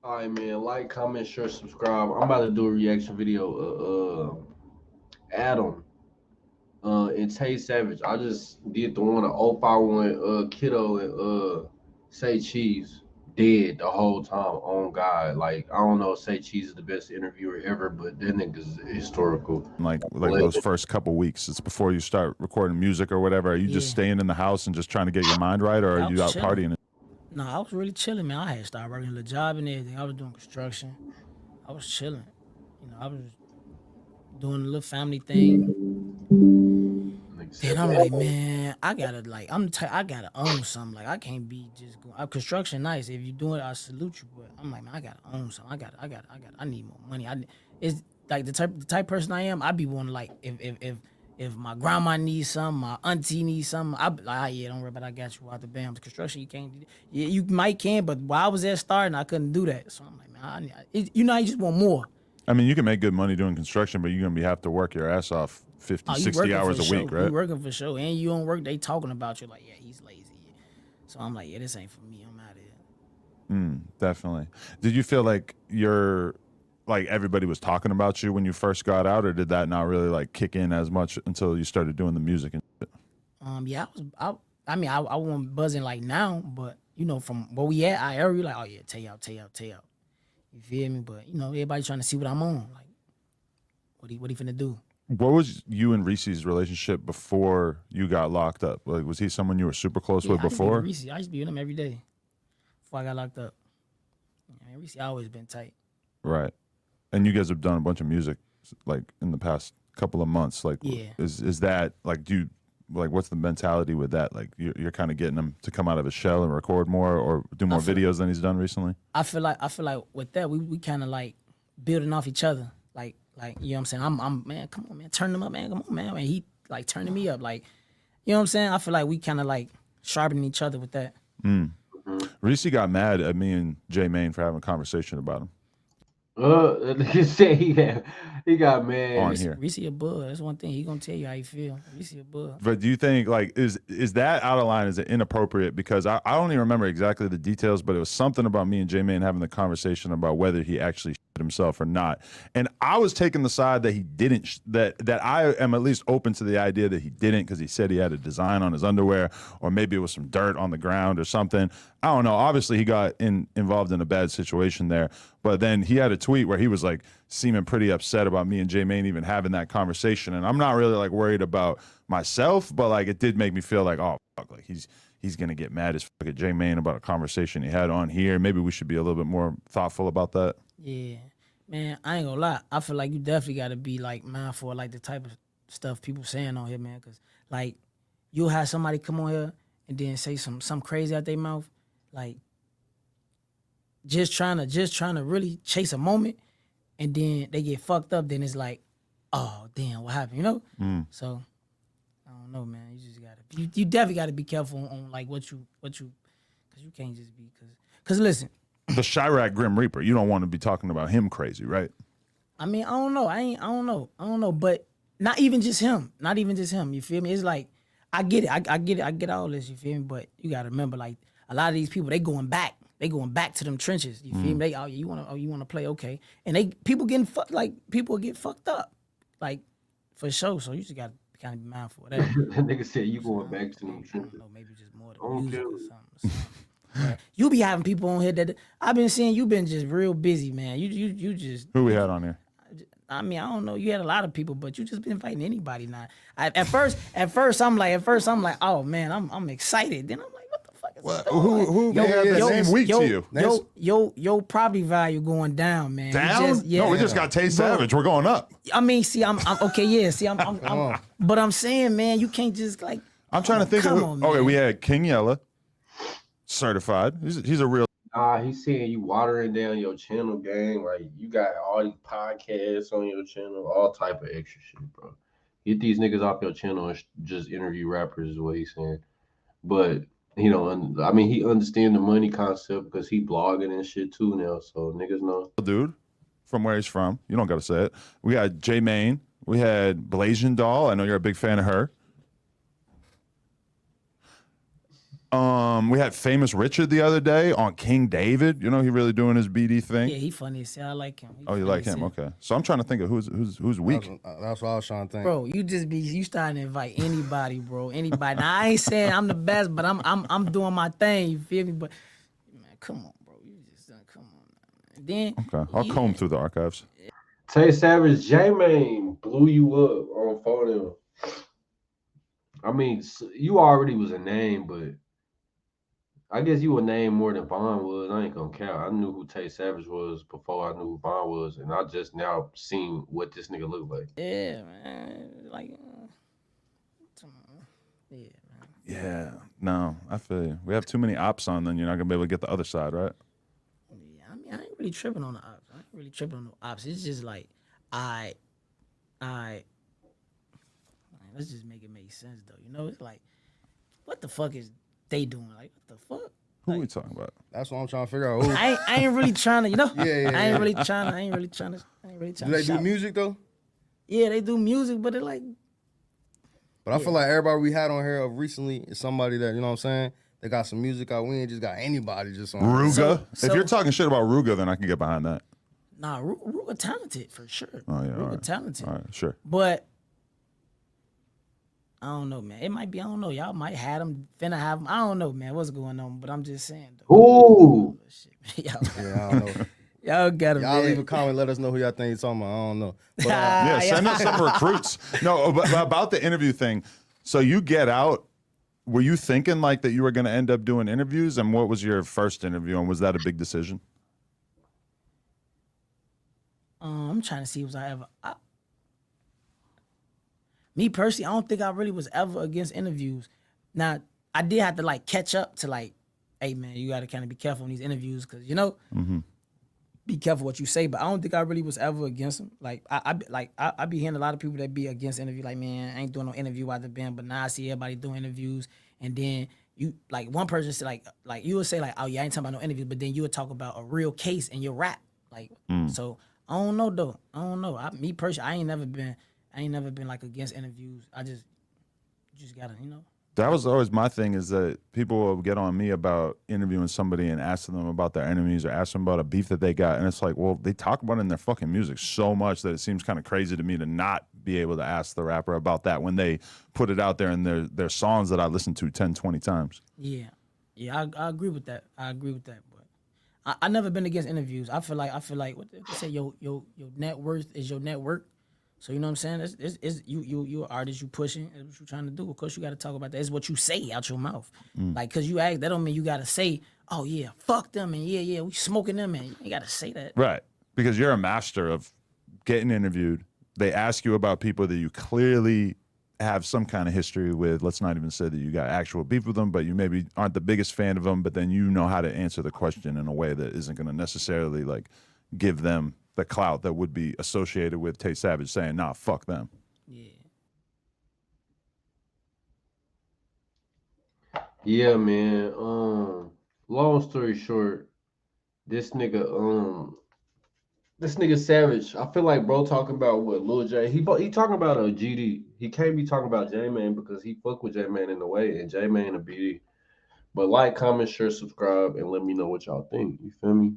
All right, man. Like, comment, share, subscribe. I'm about to do a reaction video of Adam and Tay Savage. I just did the one of 051 Kiddo and Say Cheese dead the whole time on God. Like, I don't know if Say Cheese is the best interviewer ever, but that nigga's historical. Like those Legend. first couple weeks? It's before you start recording music or whatever. Are you just Yeah, staying in the house and just trying to get your mind right, or are yeah, I you was out chilling. partying? No, I was really chilling, man. I had started working a little job and everything. I was doing construction. I was chilling. I was doing a little family thing. Nigga said, Then I'm like, man, I gotta like, I gotta own something. Like, I can't be just going. Construction nice. If you doing it, I salute you. But I'm like, man, I gotta own something. I need more money. It's like the type person I am. I be wanting like if my grandma needs something, my auntie needs something, I be like, ah, yeah, don't worry about it. I got you out the bam. Construction, you can't do that. Yeah, you might can, but while I was there starting, I couldn't do that. So I'm like, man, I just want more. I mean, you can make good money doing construction, but you're gonna have to work your ass off 50, Oh, you 60 working for hours a week, sure. You right? working for sure. And you don't work, they talking about you like, yeah, he's lazy. Yeah. So I'm like, yeah, this ain't for me. I'm out of here. Definitely. Did you feel like like everybody was talking about you when you first got out, or did that not really like kick in as much until you started doing the music and shit? Yeah, I mean, I wasn't buzzing like now, but from where we at, I already like, oh yeah, tell out. You feel me? But everybody trying to see what I'm on. Like, what he finna do? What was you and Reese's relationship before you got locked up? Like, was he someone you were super close Yeah, with I used to be with before? Reese. I used to be with him every day before I got locked up. Yeah, Reese always been tight. Right. And you guys have done a bunch of music like in the past couple of months. Like, Yeah. is that like, do you like, what's the mentality with that? Like, you're kind of getting him to come out of his shell and record more or do more feel, videos than he's done recently? I feel like with that we kind of like building off each other. Like you know what I'm saying. I'm man, come on man, turn him up man, come on man. And he like turning me up like you know what I'm saying. I feel like we kind of like sharpening each other with that. Reese got mad at me and Jay Main for having a conversation about him nigga said he got on mad. Reese, here. Reese a bud. That's one thing he gonna tell you how you feel. Reese a bud. But do you think like is that out of line? Is it inappropriate? Because I don't even remember exactly the details, but it was something about me and J Man having the conversation about whether he actually shit himself or not. And I was taking the side that he didn't. That I am at least open to the idea that he didn't because he said he had a design on his underwear, or maybe it was some dirt on the ground or something. I don't know. Obviously, he got involved in a bad situation there. But then he had a tweet where he was like seeming pretty upset about me and Jay Main even having that conversation. And I'm not really like worried about myself, but like it did make me feel like, oh fuck, like he's gonna get mad as fuck at Jay Main about a conversation he had on here. Maybe we should be a little bit more thoughtful about that. Yeah, man. I ain't gonna lie. I feel like you definitely gotta be like mindful of like the type of stuff people saying on here, man. Cause like you'll have somebody come on here and then say some crazy out their mouth, like just trying to really chase a moment, and then they get fucked up. Then it's like, oh damn, what happened? So I don't know, man. You just gotta you definitely gotta be careful on like what you because you can't just be because listen. The Chirac Grim Reaper, you don't want to be talking about him crazy, right? I mean, I don't know. I don't know. But not even just him. Not even just him. You feel me? It's like I get it. I get it. I get all this. You feel me? But you gotta remember, like a lot of these people, they going back. They going back to them trenches. You feel me? They you wanna play okay, and people getting fucked. Like people get fucked up, like for sure. So you just gotta kind of be mindful of that. That nigga said you So, going back to I them don't trenches. know. Maybe just more I the don't music care. or something. But you be having people on here that I've been seeing. You been just real busy, man. You just Who we had on here? I mean, I don't know. You had a lot of people, but you just been inviting anybody now. At first, I'm like, oh man, I'm excited. Then I'm like, what the fuck is Well, going on? who had the same week to you? Yo, property value going down, man. Down? No, we just got Tay Savage. We're going up. I mean, see, I'm okay. Yeah, see, but I'm saying, man, you can't just like. I'm trying to think of come who. on, Okay, man. we had King Yella, certified. He's a real. Nah, he's saying you watering down your channel gang. Like you got all these podcasts on your channel, all type of extra shit, bro. Get these niggas off your channel and just interview rappers is what he's saying. But I mean, he understand the money concept because he blogging and shit too now. So niggas know. Dude from where he's from. You don't got to say it. We had Jay Main. We had Blasian Doll. I know you're a big fan of her. We had Famous Richard the other day on King David. You know, he really doing his BD thing. Yeah, he funny as hell. I like him. Oh, you like him? Okay. So I'm trying to think of who's weak. That's what I was trying to think. Bro, you starting to invite anybody, bro. Anybody. Now I ain't saying I'm the best, but I'm doing my thing. You feel me? But man, come on, bro. You just come on, man. Then Okay, I'll comb through the archives. Tay Savage, J-Mane blew you up on phone. I mean, you already was a name, but I guess you a name more than Vaughn was. I ain't gonna count. I knew who Tay Savage was before I knew who Vaughn was, and I just now seen what this nigga look like. Yeah, man. Like, yeah, man. Yeah, no, I feel you. We have too many ops on, then you're not gonna be able to get the other side, right? Yeah, I mean, I ain't really tripping on the ops. I ain't really tripping on the ops. It's just like, man, let's just make it make sense, though. You know, it's like, what the fuck is they doing? Like, what the fuck? Who are we talking about? That's what I'm trying to figure out. Who? I ain't really trying to, you know. Yeah. I ain't really trying to. Do they do music though? Yeah, they do music, but it like. But I feel like everybody we had on here recently is somebody that, you know what I'm saying? They got some music out. We ain't just got anybody just on. Ruga. So- If you're talking shit about Ruga, then I can get behind that. Nah, Ruga talented for sure. Oh yeah, Ruga talented. All right, sure. But I don't know, man. It might be, I don't know. Y'all might have them, finna have them. I don't know, man. What's going on? But I'm just saying, though. Ooh. Y'all, Yeah, I don't know. y'all got to Y'all leave a comment. Let us know who y'all think you're talking about. I don't know. But, Yeah, send us some recruits. No, but about the interview thing. So you get out. Were you thinking like that you were going to end up doing interviews? And what was your first interview? And was that a big decision? I'm trying to see was I ever. Me personally, I don't think I really was ever against interviews. Now, I did have to like catch up to like, hey man, you got to kind of be careful in these interviews because you know, be careful what you say. But I don't think I really was ever against them. Like I be hearing a lot of people that be against interview. Like man, I ain't doing no interview out the band. But now I see everybody doing interviews, and then you like one person say like you would say like, oh yeah, I ain't talking about no interviews, but then you would talk about a real case in your rap. Like so. I don't know though. I don't know. Me personally, I ain't never been like against interviews. You just gotta, you know. That was always my thing is that people will get on me about interviewing somebody and asking them about their enemies or asking them about a beef that they got. And it's like, well, they talk about it in their fucking music so much that it seems kind of crazy to me to not be able to ask the rapper about that when they put it out there in their songs that I listen to 10, 20 times. Yeah. Yeah, I agree with that. But I never been against interviews. I feel like what they say your net worth is your network. So you know what I'm saying? It's you an artist, you pushing, it's what you trying to do. Of course you gotta talk about that. It's what you say out your mouth. Like cause you ask, that don't mean you gotta say, oh yeah, fuck them and yeah, we smoking them and you gotta say that. Right. Because you're a master of getting interviewed. They ask you about people that you clearly have some kind of history with. Let's not even say that you got actual beef with them, but you maybe aren't the biggest fan of them, but then you know how to answer the question in a way that isn't going to necessarily like give them the clout that would be associated with Tay Savage saying, nah, fuck them. Yeah. Yeah, man. Long story short, this nigga Savage. I feel like bro talking about what Lil J. He talking about a GD. He can't be talking about J-Mane because he fuck with J-Mane in a way, and J-Mane a BD. But like, comment, share, subscribe, and let me know what y'all think. You feel me?